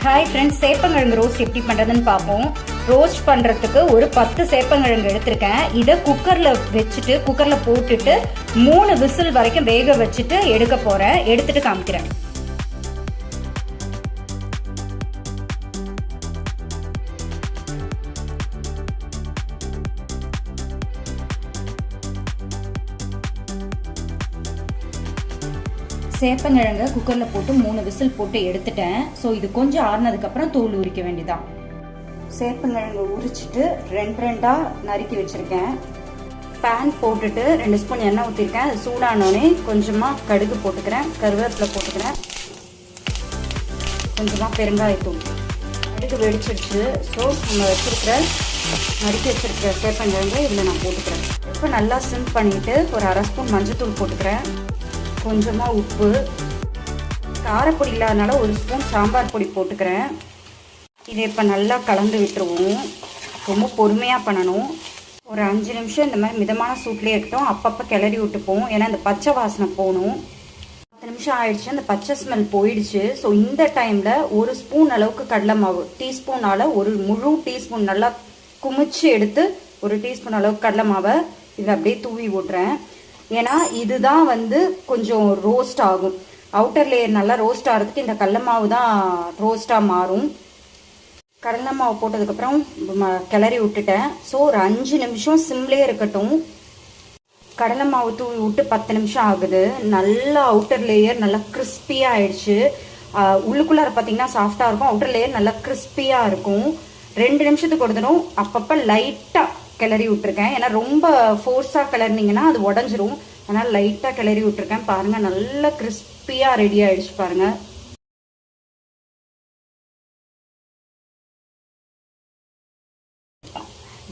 Hi friends, சேப்பங்கிழங்கு roast எப்படி பண்ணுறதுன்னு பார்ப்போம். ரோஸ்ட் பண்ணுறதுக்கு ஒரு 10 சேப்பங்கிழங்கு எடுத்திருக்கேன். இதை குக்கரில் போட்டுட்டு 3 விசில் வரைக்கும் வேக வச்சுட்டு எடுக்க போகிறேன். எடுத்துட்டு காமிக்கிறேன். சேப்பங்கிழங்க குக்கரில் போட்டு 3 விசில் போட்டு எடுத்துட்டேன். ஸோ இது கொஞ்சம் ஆறுனதுக்கப்புறம் தோல் உரிக்க வேண்டியதான். சேப்பங்கிழங்கு உரிச்சிட்டு 2 நறுக்கி வச்சுருக்கேன். பேன் போட்டுட்டு 2 ஸ்பூன் எண்ணெய் ஊற்றிருக்கேன். அது சூடானோடனே கொஞ்சமாக கடுகு போட்டுக்கிறேன், கருவேப்பிலை போட்டுக்கிறேன், கொஞ்சமாக பெருங்காயத்தூள். கடுகு வெடிச்சிடுச்சு. ஸோ நம்ம நறுக்கி வச்சுருக்கிற சேப்பங்கிழங்கு இதில் நான் போட்டுக்கிறேன். இப்போ நல்லா சிம் பண்ணிவிட்டு ஒரு 1/2 ஸ்பூன் மஞ்சள் போட்டுக்கிறேன், கொஞ்சமாக உப்பு, காரப்பொடி இல்லாதனால 1 ஸ்பூன் சாம்பார் பொடி போட்டுக்கிறேன். இதை இப்போ நல்லா கலந்து விட்டுருவோம். ரொம்ப பொறுமையாக பண்ணணும். ஒரு 5 நிமிஷம் இந்த மாதிரி மிதமான சூட்லேயே இருக்கட்டும். அப்பப்போ கிளறி விட்டுப்போம், ஏன்னா இந்த பச்சை வாசனை போகணும். 10 நிமிஷம் ஆயிடுச்சு, அந்த பச்சை ஸ்மெல் போயிடுச்சு. ஸோ இந்த டைமில் 1 ஸ்பூன் அளவுக்கு கடலை மாவு, டீஸ்பூனால் ஒரு முழு டீஸ்பூன் நல்லா குமிச்சு எடுத்து 1 டீஸ்பூன் அளவுக்கு கடலை மாவை இதில் அப்படியே தூவி விட்றேன். ஏன்னா இதுதான் கொஞ்சம் ரோஸ்ட் ஆகும். அவுட்டர் லேயர் நல்லா ரோஸ்ட் ஆகிறதுக்கு இந்த கடலை மாவு தான் ரோஸ்ட்டாக மாறும். கடலை மாவு போட்டதுக்கப்புறம் கிளறி விட்டுட்டேன். ஸோ ஒரு 5 நிமிஷம் சிம்லேயே இருக்கட்டும். கடலை மாவு தூவி விட்டு 10 நிமிஷம் ஆகுது. நல்லா அவுட்டர் லேயர் நல்லா கிறிஸ்பியாக ஆயிடுச்சு. உள்ளுக்குள்ளார பார்த்தீங்கன்னா சாஃப்டாக இருக்கும், அவுட்டர் லேயர் நல்லா கிறிஸ்பியாக இருக்கும். 2 நிமிஷத்துக்கு ஒரு தடவை அப்பப்போ லைட்டாக கிளறி விட்டுருக்கேன். ஏன்னா ரொம்ப ஃபோர்ஸாக கிளறினீங்கன்னா அது உடஞ்சிரும். அதனால் லைட்டாக கிளறி விட்டுருக்கேன். பாருங்கள், நல்லா கிறிஸ்பியாக ரெடி ஆகிடுச்சு பாருங்கள்.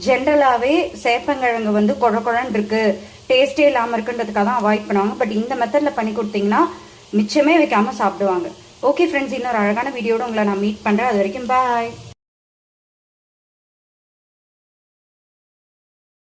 ஜென்ரலாகவே சேப்பங்கிழங்கு குழன்னு இருக்கு, டேஸ்டே இல்லாமல் இருக்குன்றதுக்காக தான் அவாய்ட் பண்ணுவாங்க. பட் இந்த மெத்தடில் பண்ணி கொடுத்தீங்கன்னா மிச்சமே வைக்காமல் சாப்பிடுவாங்க. ஓகே ஃப்ரெண்ட்ஸ், இன்னொரு அழகான வீடியோட உங்களை நான் மீட் பண்ணுறேன். அது வரைக்கும் பாய்.